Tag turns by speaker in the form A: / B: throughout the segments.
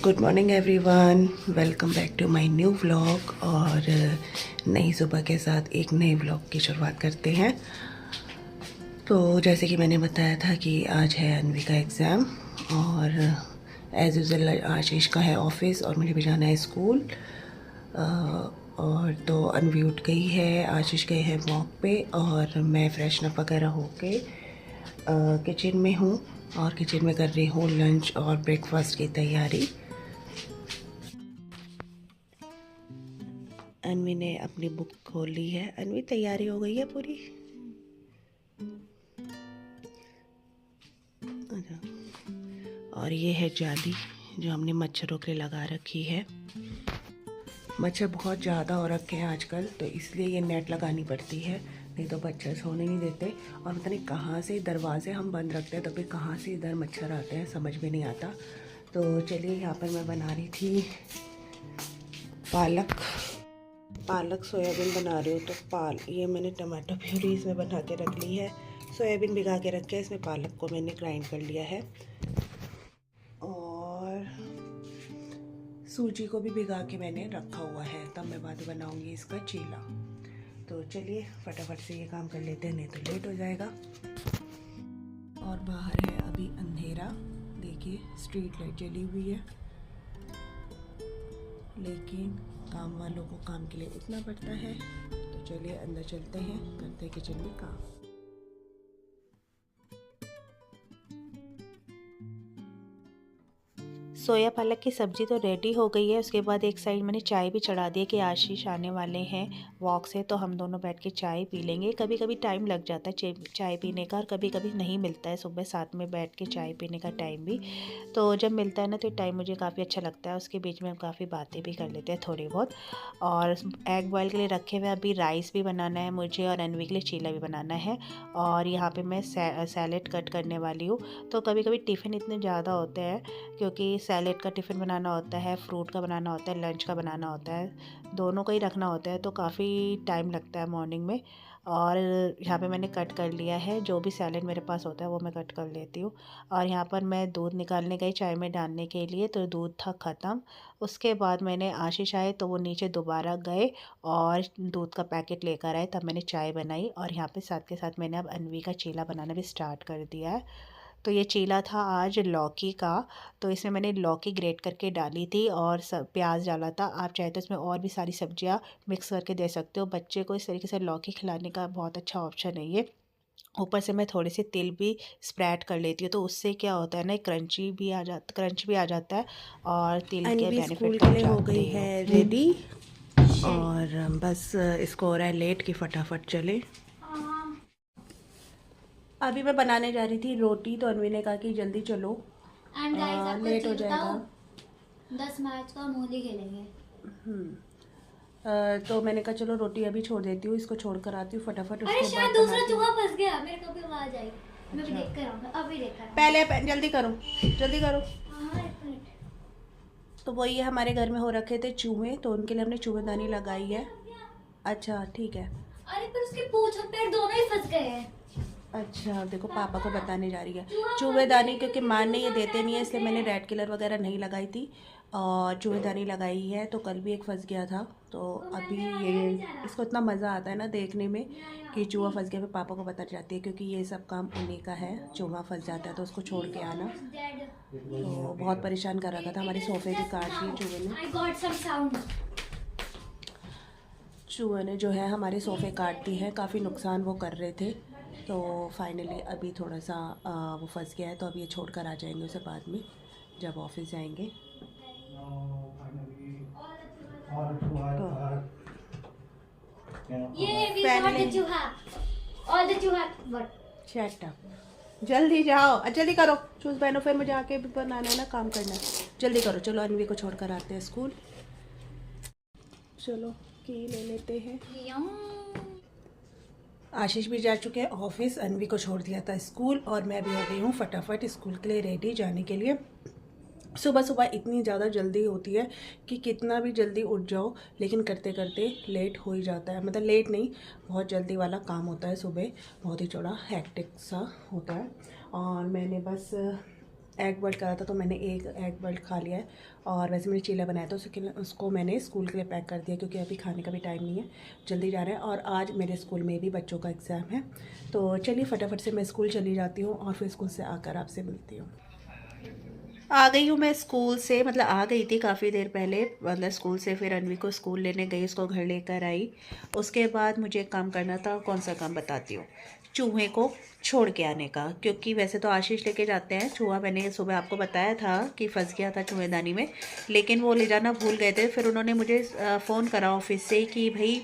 A: Good morning everyone, welcome back to my new vlog. और नई सुबह के साथ एक नए व्लॉग की शुरुआत करते हैं। तो जैसे कि मैंने बताया था कि आज है अनवी का एग्ज़ाम और एज़ यूज़ुअल आशीष का है ऑफिस और मुझे भी जाना है स्कूल। और तो अनवी उठ गई है, आशीष गए हैं वॉक पे और मैं फ्रेशन अप वगैरह होके किचन में हूँ और किचन में कर रही हूँ लंच और ब्रेकफास्ट की तैयारी। अनवी ने अपनी बुक खोल ली है। अनवी तैयारी हो गई है पूरी? अच्छा। और ये है जाली जो हमने मच्छरों के लिए लगा रखी है। मच्छर बहुत ज़्यादा हो रखे हैं आजकल, तो इसलिए ये नेट लगानी पड़ती है, नहीं तो मच्छर सोने नहीं देते। और पता नहीं कहाँ से दरवाजे हम बंद रखते हैं तो फिर कहाँ से इधर मच्छर आते हैं, समझ में नहीं आता। तो चलिए, यहाँ पर मैं बना रही थी पालक सोयाबीन बना रही हूँ। तो ये मैंने टमाटो प्यूरी इसमें बना के रख ली है, सोयाबीन भिगा के रखे है, इसमें पालक को मैंने ग्राइंड कर लिया है और सूजी को भी भिगा के मैंने रखा हुआ है, तब मैं बाद में बनाऊँगी इसका चीला। तो चलिए फटाफट से ये काम कर लेते हैं, नहीं तो लेट हो जाएगा। और बाहर है अभी अंधेरा, देखिए स्ट्रीट लाइट जली हुई है, लेकिन काम वालों को काम के लिए उठना पड़ता है। तो चलिए अंदर चलते हैं, करते हैं किचन में काम।
B: सोया पालक की सब्ज़ी तो रेडी हो गई है। उसके बाद एक साइड मैंने चाय भी चढ़ा दी है कि आशीष आने वाले हैं वॉक से, तो हम दोनों बैठ के चाय पी लेंगे। कभी कभी टाइम लग जाता है चाय पीने का और कभी कभी नहीं मिलता है सुबह साथ में बैठ के चाय पीने का टाइम भी। तो जब मिलता है ना तो टाइम मुझे काफ़ी अच्छा लगता है, उसके बीच में हम काफ़ी बातें भी कर लेते हैं थोड़ी बहुत। और एग बॉयल के लिए रखे हुए अभी राइस भी बनाना है मुझे और अनवी के लिए चीला भी बनाना है। और यहाँ पर मैं सैलेड कट करने वाली हूँ। तो कभी कभी टिफ़िन इतने ज़्यादा होते हैं क्योंकि सैलेड का टिफ़िन बनाना होता है, फ्रूट का बनाना होता है, लंच का बनाना होता है, दोनों का ही रखना होता है, तो काफ़ी टाइम लगता है मॉर्निंग में। और यहाँ पे मैंने कट कर लिया है, जो भी सैलेड मेरे पास होता है वो मैं कट कर लेती हूँ। और यहाँ पर मैं दूध निकालने गई चाय में डालने के लिए, तो दूध था ख़त्म। उसके बाद मैंने आशीष आए तो वो नीचे दोबारा गए और दूध का पैकेट लेकर आए, तब मैंने चाय बनाई। और यहाँ पे साथ के साथ मैंने अब अनवी का चीला बनाना भी स्टार्ट कर दिया है। तो ये चीला था आज लौकी का, तो इसमें मैंने लौकी ग्रेट करके डाली थी और सब प्याज डाला था। आप चाहे तो इसमें और भी सारी सब्जियां मिक्स करके दे सकते हो। बच्चे को इस तरीके से लौकी खिलाने का बहुत अच्छा ऑप्शन है ये। ऊपर से मैं थोड़ी सी तिल भी स्प्रेड कर लेती हूँ, तो उससे क्या होता है ना, क्रंच भी आ जाता है और तिल के
A: अनवी स्कूल
B: बेनिफिट तो
A: के
B: आप
A: लिए हो
B: जानते
A: गई
B: ही
A: है
B: हो।
A: रेडी और बस इसको हो रहा है लेट कि फटाफट चले। अभी मैं बनाने जा रही थी रोटी, तो अनवी ने कहा कि जल्दी चलो,
C: एंड गाइस आपको
A: लेट हो
C: चीज
A: जाएगा।
C: बताओ, 10 मार्च को हम होली खेलेंगे।
A: तो मैंने कहा चलो रोटी अभी छोड़ देती हूँ, इसको छोड़ कर आती हूँ फटाफट,
C: अरे
A: उसके
C: शायद
A: बाद
C: दूसरा
A: बनाती हूँ।
C: चूहा फंस गया, मेरे को भी आवाज आई। मैं भी
A: अच्छा।
C: देख कर आऊंगा, अभी देखा था।
A: पहले जल्दी करो, जल्दी करो।
C: हाँ, एक मिनट।
A: तो वही है, हमारे घर में हो रखे थे चूहे, तो उनके लिए हमने चूहेदानी लगाई है। अच्छा ठीक है।
C: अरे पर उसके पूंछ और पैर दोनों ही फंस गए हैं।
A: अच्छा देखो, पापा को बताने जा रही है चूहेदानी, क्योंकि माँ ने ये देते नहीं है, इसलिए मैंने रेड कलर वगैरह नहीं लगाई थी और चूहेदानी लगाई है। तो कल भी एक फंस गया था, तो अभी ये इसको इतना मज़ा आता है ना देखने में कि चूहा फंस गया, फिर पापा को बता जाती है, क्योंकि ये सब काम उन्हीं का है। चूहा फंस जाता है तो उसको छोड़ के आना, तो बहुत परेशान कर रखा था। हमारे सोफे भी काट लिए चूहे ने।
C: I got some sound.
A: चूहे ने जो है हमारे सोफ़े काट दिए हैं, काफ़ी नुकसान वो कर रहे थे। तो फाइनली अभी थोड़ा सा वो फंस गया है, तो अब ये छोड़ कर आ जाएंगे उसे बाद में जब ऑफिस जाएंगे।
C: ये वी गॉट द चूहा, ऑल द चूहा। व्हाट?
A: शट अप, जल्दी जाओ, जल्दी करो, शूज़ पहनो, फिर मुझे आके भी बनाना है ना, काम करना है, जल्दी करो। चलो अनवी को छोड़ कर आते हैं स्कूल, चलो की ले लेते हैं। आशीष भी जा चुके हैं ऑफिस, अनवी को छोड़ दिया था स्कूल और मैं भी हो गई हूँ फटाफट स्कूल के लिए रेडी जाने के लिए। सुबह सुबह इतनी ज़्यादा जल्दी होती है कि कितना भी जल्दी उठ जाओ, लेकिन करते करते लेट हो ही जाता है। मतलब लेट नहीं, बहुत जल्दी वाला काम होता है सुबह, बहुत ही थोड़ा हैक्टिक सा होता है। और मैंने बस एग बर्ड करा था तो मैंने एक एग बर्ड खा लिया है। और वैसे मैंने चीला बनाया था उसको मैंने स्कूल के लिए पैक कर दिया क्योंकि अभी खाने का भी टाइम नहीं है, जल्दी जा रहे हैं। और आज मेरे स्कूल में भी बच्चों का एग्ज़ाम है। तो चलिए फटाफट से मैं स्कूल चली जाती हूँ और फिर स्कूल से आकर आपसे मिलती हूँ। आ गई हूँ मैं स्कूल से, मतलब आ गई थी काफ़ी देर पहले, मतलब स्कूल से। फिर अनवी को स्कूल लेने गई, उसको घर लेकर आई। उसके बाद मुझे एक काम करना था। कौन सा काम बताती हूँ? चूहे को छोड़ के आने का, क्योंकि वैसे तो आशीष लेके जाते हैं चूहा। मैंने सुबह आपको बताया था कि फंस गया था चूहेदानी में, लेकिन वो ले जाना भूल गए थे। फिर उन्होंने मुझे फ़ोन करा ऑफिस से कि भाई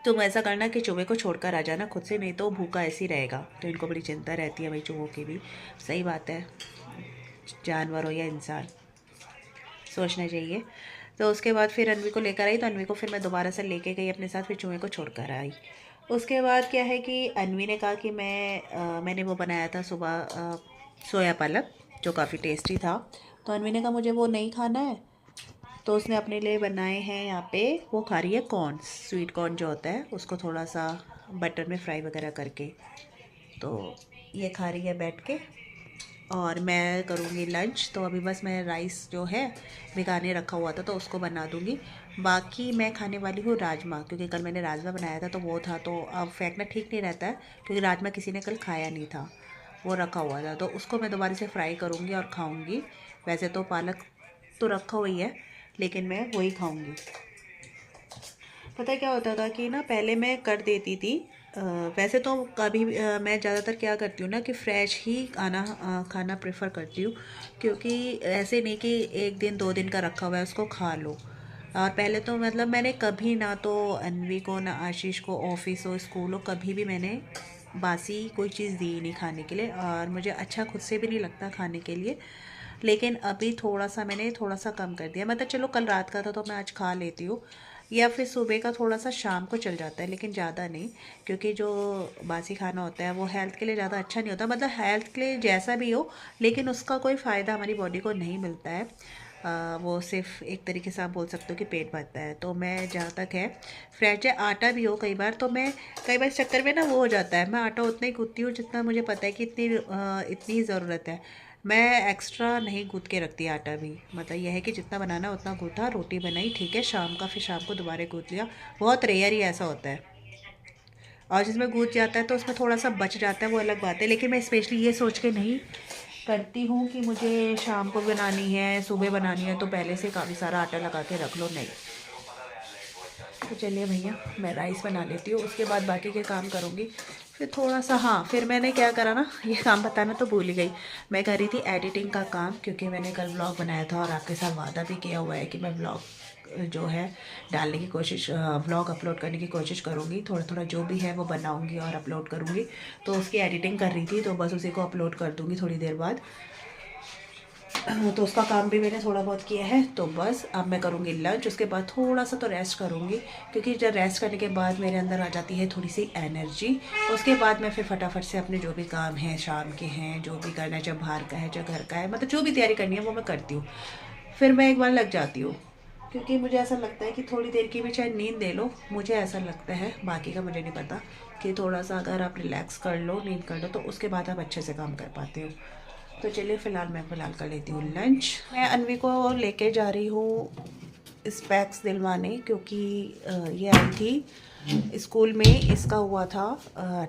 A: तुम ऐसा करना कि चूहे को छोड़कर आ जाना खुद से, नहीं तो भूखा ऐसे ही रहेगा। तो इनको बड़ी चिंता रहती है भाई चूहों की भी। सही बात है, जानवर हो या इंसान, सोचना चाहिए। तो उसके बाद फिर अनवी को लेकर आई, तो अनवी को फिर मैं दोबारा से लेके गई अपने साथ, फिर चूहे को छोड़ कर आई। उसके बाद क्या है कि अनवी ने कहा कि मैंने वो बनाया था सुबह सोया पालक, जो काफ़ी टेस्टी था। तो अनवी ने कहा मुझे वो नहीं खाना है, तो उसने अपने लिए बनाए हैं यहाँ पे। वो खा रही है कॉर्न, स्वीट कॉर्न जो होता है, उसको थोड़ा सा बटर में फ्राई वगैरह करके, तो ये खा रही है बैठ के। और मैं करूँगी लंच। तो अभी बस मैं राइस जो है भिगाने रखा हुआ था तो उसको बना दूँगी। बाकी मैं खाने वाली हूँ राजमा, क्योंकि कल मैंने राजमा बनाया था तो वो था, तो अब फेंकना ठीक नहीं रहता है, क्योंकि राजमा किसी ने कल खाया नहीं था, वो रखा हुआ था। तो उसको मैं दोबारा से फ्राई करूँगी और खाऊँगी। वैसे तो पालक तो रखा हुई है, लेकिन मैं वही खाऊँगी। पता है क्या होता था कि ना, पहले मैं कर देती थी। वैसे तो कभी मैं ज़्यादातर क्या करती हूँ ना कि फ़्रेश ही खाना प्रेफर करती हूँ, क्योंकि ऐसे नहीं कि एक दिन 2 दिन का रखा हुआ है उसको खा लो। और पहले तो मतलब मैंने कभी ना तो अनवी को ना आशीष को, ऑफिस हो स्कूल हो, कभी भी मैंने बासी कोई चीज़ दी नहीं खाने के लिए। और मुझे अच्छा खुद से भी नहीं लगता खाने के लिए। लेकिन अभी मैंने थोड़ा सा कम कर दिया। मतलब चलो कल रात का था तो मैं आज खा लेती हूँ, या फिर सुबह का थोड़ा सा शाम को चल जाता है, लेकिन ज़्यादा नहीं। क्योंकि जो बासी खाना होता है वो हेल्थ के लिए ज़्यादा अच्छा नहीं होता। मतलब हेल्थ के लिए जैसा भी हो, लेकिन उसका कोई फ़ायदा हमारी बॉडी को नहीं मिलता है। वो सिर्फ एक तरीके से आप बोल सकते हो कि पेट भरता है। तो मैं जहाँ तक है फ्रेश है, आटा भी हो कई बार, तो मैं कई बार इस चक्कर में ना वो हो जाता है, मैं आटा उतना ही गूँथती हूँ जितना मुझे पता है कि इतनी ज़रूरत है। मैं एक्स्ट्रा नहीं गूँथ के रखती आटा भी। मतलब यह है कि जितना बनाना उतना गूँथा, रोटी बनाई, ठीक है, शाम का फिर शाम को दोबारा गूँथ लिया। बहुत रेयर ही ऐसा होता है। और जिसमें गूँथ जाता है तो उसमें थोड़ा सा बच जाता है, वो अलग बात है। लेकिन मैं स्पेशली ये सोच के नहीं करती हूँ कि मुझे शाम को बनानी है, सुबह बनानी है, तो पहले से काफ़ी सारा आटा लगा के रख लो, नहीं। तो चलिए भैया, मैं राइस बना लेती हूँ, उसके बाद बाकी के काम करूँगी। फिर थोड़ा सा, हाँ, फिर मैंने क्या करा ना, ये काम बताना तो भूल ही गई। मैं कर रही थी एडिटिंग का काम, क्योंकि मैंने कल व्लॉग बनाया था और आपके साथ वादा भी किया हुआ है कि मैं व्लॉग जो है डालने की कोशिश, व्लॉग अपलोड करने की कोशिश करूँगी। थोड़ा थोड़ा जो भी है वो बनाऊँगी और अपलोड करूँगी। तो उसकी एडिटिंग कर रही थी, तो बस उसी को अपलोड कर दूँगी थोड़ी देर बाद। तो उसका काम भी मैंने थोड़ा बहुत किया है। तो बस अब मैं करूँगी लंच, उसके बाद थोड़ा सा तो रेस्ट करूँगी, क्योंकि जब रेस्ट करने के बाद मेरे अंदर आ जाती है थोड़ी सी एनर्जी। उसके बाद मैं फिर फटाफट से अपने जो भी काम हैं शाम के हैं, जो भी करना है, चाहे बाहर का है चाहे घर का है, मतलब जो भी तैयारी करनी है वो मैं करती हूँ। फिर मैं एक बार लग जाती हूँ, क्योंकि मुझे ऐसा लगता है कि थोड़ी देर की भी चाहे नींद ले लो, मुझे ऐसा लगता है, बाकी का मुझे नहीं पता, कि थोड़ा सा अगर आप रिलैक्स कर लो, नींद कर लो, तो उसके बाद आप अच्छे से काम कर पाते हो। तो चलिए फ़िलहाल कर लेती हूँ लंच। मैं अनवी को लेके जा रही हूँ स्पेक्स दिलवाने, क्योंकि ये आई थी स्कूल में, इसका हुआ था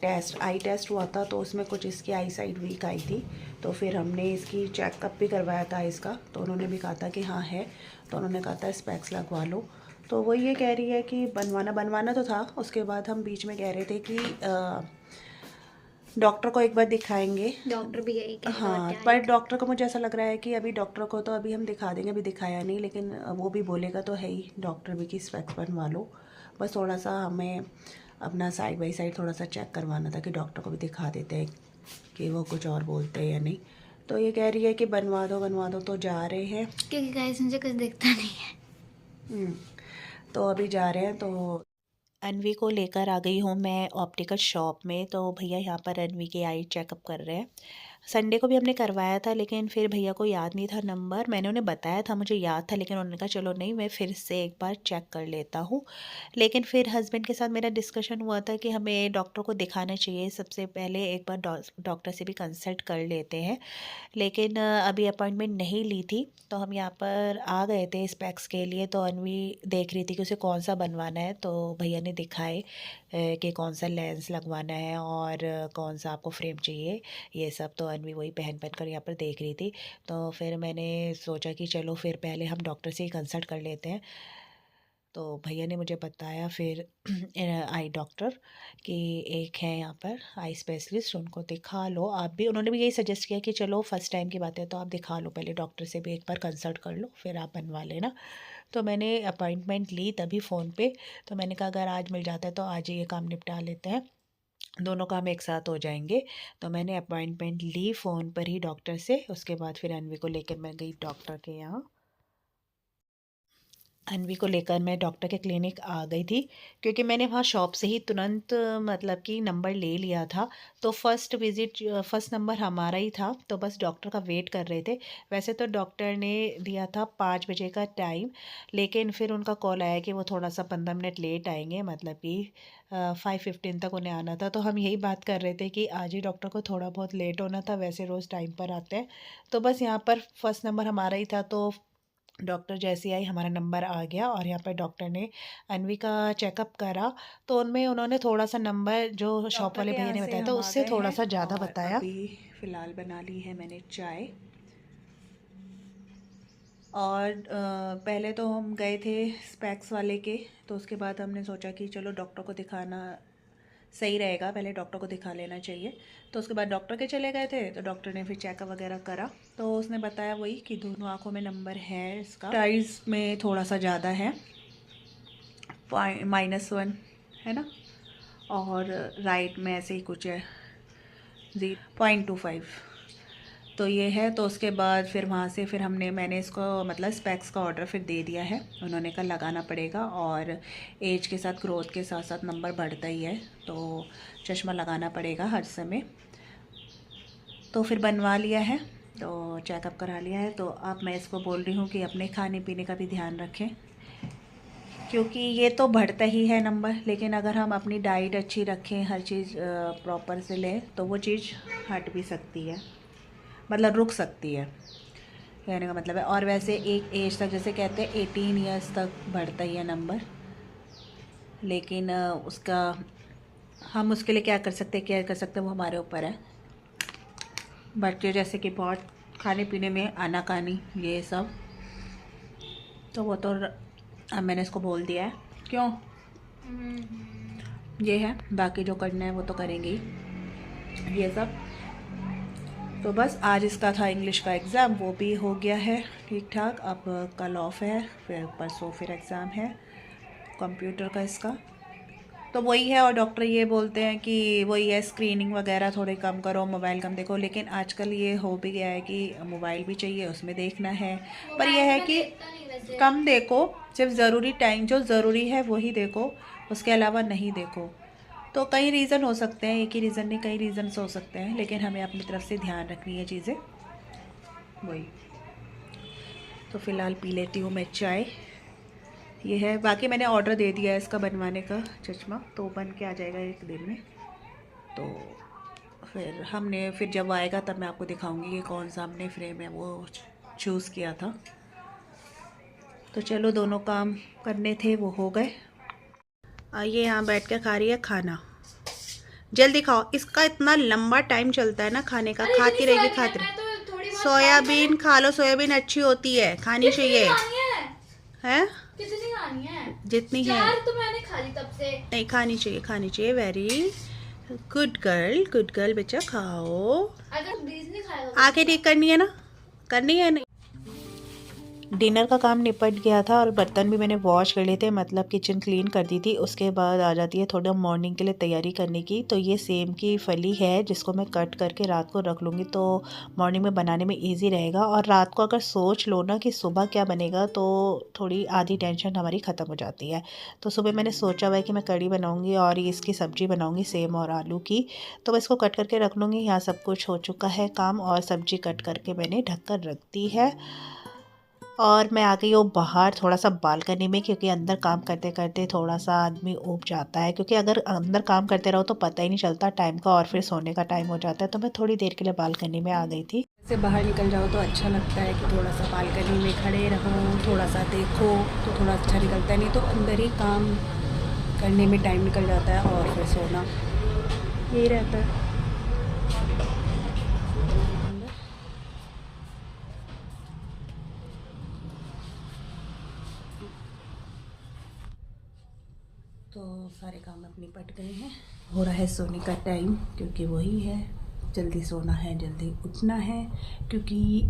A: टेस्ट, आई टेस्ट हुआ था, तो उसमें कुछ इसकी आई साइड वीक आई थी। तो फिर हमने इसकी चेकअप भी करवाया था इसका, तो उन्होंने भी कहा था कि हाँ है, तो उन्होंने कहा था स्पेक्स लगवा लो। तो वो ये कह रही है कि बनवाना तो था। उसके बाद हम बीच में कह रहे थे कि डॉक्टर को एक बार दिखाएंगे।
C: डॉक्टर भी यही कह रहा
A: हाँ,
C: है।
A: पर डॉक्टर को मुझे ऐसा लग रहा है कि अभी डॉक्टर को तो अभी हम दिखा देंगे, अभी दिखाया नहीं, लेकिन वो भी बोलेगा तो है ही डॉक्टर भी कि स्पेक्स बनवा लो। बस थोड़ा सा हमें अपना साइड बाई साइड थोड़ा सा चेक करवाना था, कि डॉक्टर को भी दिखा देते हैं कि वो कुछ और बोलते हैं या नहीं। तो ये कह रही है कि बनवा दो, तो जा रहे हैं।
C: क्योंकि गाइस मुझे कुछ दिखता नहीं है।
A: तो अभी जा रहे हैं। तो
B: अनवी को लेकर आ गई हूँ मैं ऑप्टिकल शॉप में। तो भैया यहाँ पर अनवी के आई चेकअप कर रहे हैं। संडे को भी हमने करवाया था, लेकिन फिर भैया को याद नहीं था नंबर। मैंने उन्हें बताया था, मुझे याद था, लेकिन उन्होंने कहा चलो नहीं, मैं फिर से एक बार चेक कर लेता हूँ। लेकिन फिर हस्बैंड के साथ मेरा डिस्कशन हुआ था कि हमें डॉक्टर को दिखाना चाहिए, सबसे पहले एक बार डॉक्टर से भी कंसल्ट कर लेते हैं। लेकिन अभी अपॉइंटमेंट नहीं ली थी, तो हम यहाँ पर आ गए थे स्पेक्स के लिए। तो अनवी देख रही थी कि उसे कौन सा बनवाना है, तो भैया ने दिखाए कि कौन सा लेंस लगवाना है और कौन सा आपको फ्रेम चाहिए, ये सब। तो अनवी वही पहन कर यहाँ पर देख रही थी। तो फिर मैंने सोचा कि चलो फिर पहले हम डॉक्टर से ही कंसल्ट कर लेते हैं। तो भैया ने मुझे बताया फिर आई डॉक्टर कि एक है यहाँ पर आई स्पेशलिस्ट, उनको दिखा लो आप भी। उन्होंने भी यही सजेस्ट किया कि चलो फर्स्ट टाइम की बात है तो आप दिखा लो, पहले डॉक्टर से भी एक बार कंसल्ट कर लो, फिर आप बनवा लेना। तो मैंने अपॉइंटमेंट ली तभी फ़ोन पे। तो मैंने कहा अगर आज मिल जाता है तो आज ही ये काम निपटा लेते हैं, दोनों काम एक साथ हो जाएंगे। तो मैंने अपॉइंटमेंट ली फ़ोन पर ही डॉक्टर से। उसके बाद फिर अनवी को लेकर मैं गई डॉक्टर के यहाँ। अनवी को लेकर मैं डॉक्टर के क्लिनिक आ गई थी, क्योंकि मैंने वहाँ शॉप से ही तुरंत मतलब कि नंबर ले लिया था। तो फर्स्ट नंबर हमारा ही था, तो बस डॉक्टर का वेट कर रहे थे। वैसे तो डॉक्टर ने दिया था 5 बजे का टाइम, लेकिन फिर उनका कॉल आया कि वो थोड़ा सा 15 मिनट लेट आएंगे, मतलब कि 5:15 तक उन्हें आना था। तो हम यही बात कर रहे थे कि आज ही डॉक्टर को थोड़ा बहुत लेट होना था, वैसे रोज़ टाइम पर आते हैं। तो बस यहाँ पर फर्स्ट नंबर हमारा ही था, तो डॉक्टर जैसे ही आई हमारा नंबर आ गया और यहाँ पर डॉक्टर ने अनवी का चेकअप करा। तो उनमें उन्होंने थोड़ा सा नंबर जो शॉप वाले भैया ने बताया था उससे थोड़ा सा ज़्यादा बताया।
A: अभी फ़िलहाल बना ली है मैंने चाय। और पहले तो हम गए थे स्पेक्स वाले के, तो उसके बाद हमने सोचा कि चलो डॉक्टर को दिखाना सही रहेगा, पहले डॉक्टर को दिखा लेना चाहिए। तो उसके बाद डॉक्टर के चले गए थे, तो डॉक्टर ने फिर चेकअप वगैरह करा। तो उसने बताया वही कि दोनों आँखों में नंबर है, इसका साइज़ में थोड़ा सा ज़्यादा है, -1 है ना, और राइट में ऐसे ही कुछ है 0.25, तो ये है। तो उसके बाद फिर वहाँ से फिर मैंने इसको मतलब स्पेक्स का ऑर्डर फिर दे दिया है। उन्होंने कहा लगाना पड़ेगा, और एज के साथ ग्रोथ के साथ साथ नंबर बढ़ता ही है, तो चश्मा लगाना पड़ेगा हर समय। तो फिर बनवा लिया है, तो चेकअप करा लिया है। तो अब मैं इसको बोल रही हूँ कि अपने खाने पीने का भी ध्यान रखें, क्योंकि ये तो बढ़ता ही है नंबर, लेकिन अगर हम अपनी डाइट अच्छी रखें, हर चीज़ प्रॉपर से लें, तो वो चीज़ हट भी सकती है, मतलब रुक सकती है, कहने का मतलब है। और वैसे एक एज तक, जैसे कहते हैं 18 ईयर्स तक बढ़ता ही है नंबर, लेकिन हम उसके लिए क्या कर सकते हैं, केयर कर सकते हैं, वो हमारे ऊपर है। बच्चे जैसे कि बहुत खाने पीने में आनाकानी ये सब, तो वो तो अब मैंने इसको बोल दिया है, क्यों ये है, बाकी जो करना है वो तो करेंगे ही ये सब। तो बस आज इसका था इंग्लिश का एग्ज़ाम, वो भी हो गया है ठीक ठाक। अब कल ऑफ है, फिर परसों फिर एग्ज़ाम है कंप्यूटर का इसका। तो वही है, और डॉक्टर ये बोलते हैं कि वही है, स्क्रीनिंग वगैरह थोड़ी कम करो, मोबाइल कम देखो। लेकिन आजकल ये हो भी गया है कि मोबाइल भी चाहिए, उसमें देखना है, पर यह है कि कम देखो, सिर्फ ज़रूरी टाइम जो ज़रूरी है वही देखो, उसके अलावा नहीं देखो। तो कई रीज़न हो सकते हैं, एक ही रीज़न नहीं, कई रीज़न्स हो सकते हैं, लेकिन हमें अपनी तरफ से ध्यान रखनी है चीज़ें, वही। तो फ़िलहाल पी लेती हूँ मैं चाय, ये है। बाकी मैंने ऑर्डर दे दिया है इसका बनवाने का चश्मा, तो बन के आ जाएगा 1 दिन में। तो फिर जब आएगा तब मैं आपको दिखाऊंगी कि कौन सा हमने फ्रेम है वो चूज़ किया था। तो चलो, दोनों काम करने थे वो हो गए। ये यहाँ बैठ के खा रही है खाना, जल्दी खाओ, इसका इतना लंबा टाइम चलता है ना खाने का, खाती रहेगी खाती रहेगी। सोयाबीन खा लो, सोयाबीन अच्छी होती है, खानी चाहिए है,
C: कितनी खानी है?
A: जितनी है।
C: तो मैंने खा ली तब से।
A: नहीं, खानी चाहिए। वेरी गुड गर्ल बच्चा, खाओ।
C: अगर बीज नहीं खाएगा,
A: आंखें ठीक करनी है ना, करनी है नहीं।
B: डिनर का काम निपट गया था और बर्तन भी मैंने वॉश कर लिए थे, मतलब किचन क्लीन कर दी थी। उसके बाद आ जाती है थोड़ा मॉर्निंग के लिए तैयारी करने की। तो ये सेम की फली है जिसको मैं कट करके रात को रख लूँगी, तो मॉर्निंग में बनाने में इजी रहेगा। और रात को अगर सोच लो ना कि सुबह क्या बनेगा, तो थोड़ी आधी टेंशन हमारी ख़त्म हो जाती है। तो सुबह मैंने सोचा हुआ है कि मैं कढ़ी बनाऊँगी और इसकी सब्ज़ी बनाऊँगी सेम और आलू की। तो मैं इसको कट करके रख लूँगी। यहाँ सब कुछ हो चुका है काम और सब्ज़ी कट करके मैंने ढक कर रख दी है। और मैं आ गई हूँ बाहर थोड़ा सा बालकनी में, क्योंकि अंदर काम करते करते थोड़ा सा आदमी ऊब जाता है, क्योंकि अगर अंदर काम करते रहो तो पता ही नहीं चलता टाइम का और फिर सोने का टाइम हो जाता है। तो मैं थोड़ी देर के लिए बालकनी में आ गई थी।
A: से बाहर निकल जाओ तो अच्छा लगता है कि थोड़ा सा बालकनी में खड़े रहो, थोड़ा सा देखो तो थोड़ा अच्छा निकलता है। नहीं तो अंदर ही काम करने में टाइम निकल जाता है और फिर सोना यही रहता है। तो सारे काम अपनी पट गए हैं, हो रहा है सोने का टाइम, क्योंकि वही है जल्दी सोना है जल्दी उठना है। क्योंकि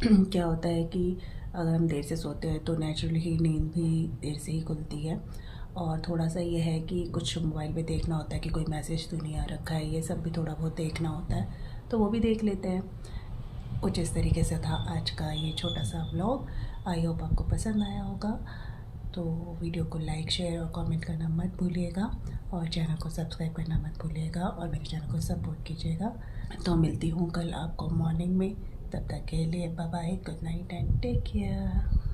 A: क्या होता है कि अगर हम देर से सोते हैं तो नेचुरली ही नींद भी देर से ही खुलती है। और थोड़ा सा ये है कि कुछ मोबाइल पे देखना होता है कि कोई मैसेज तो नहीं आ रखा है, ये सब भी थोड़ा बहुत देखना होता है, तो वो भी देख लेते हैं। कुछ इस तरीके से था आज का ये छोटा सा व्लॉग। आई होप आपको पसंद आया होगा। तो वीडियो को लाइक शेयर और कमेंट करना मत भूलिएगा और चैनल को सब्सक्राइब करना मत भूलिएगा और मेरे चैनल को सपोर्ट कीजिएगा। तो मिलती हूँ कल आपको मॉर्निंग में, तब तक के लिए bye bye, good night and take care.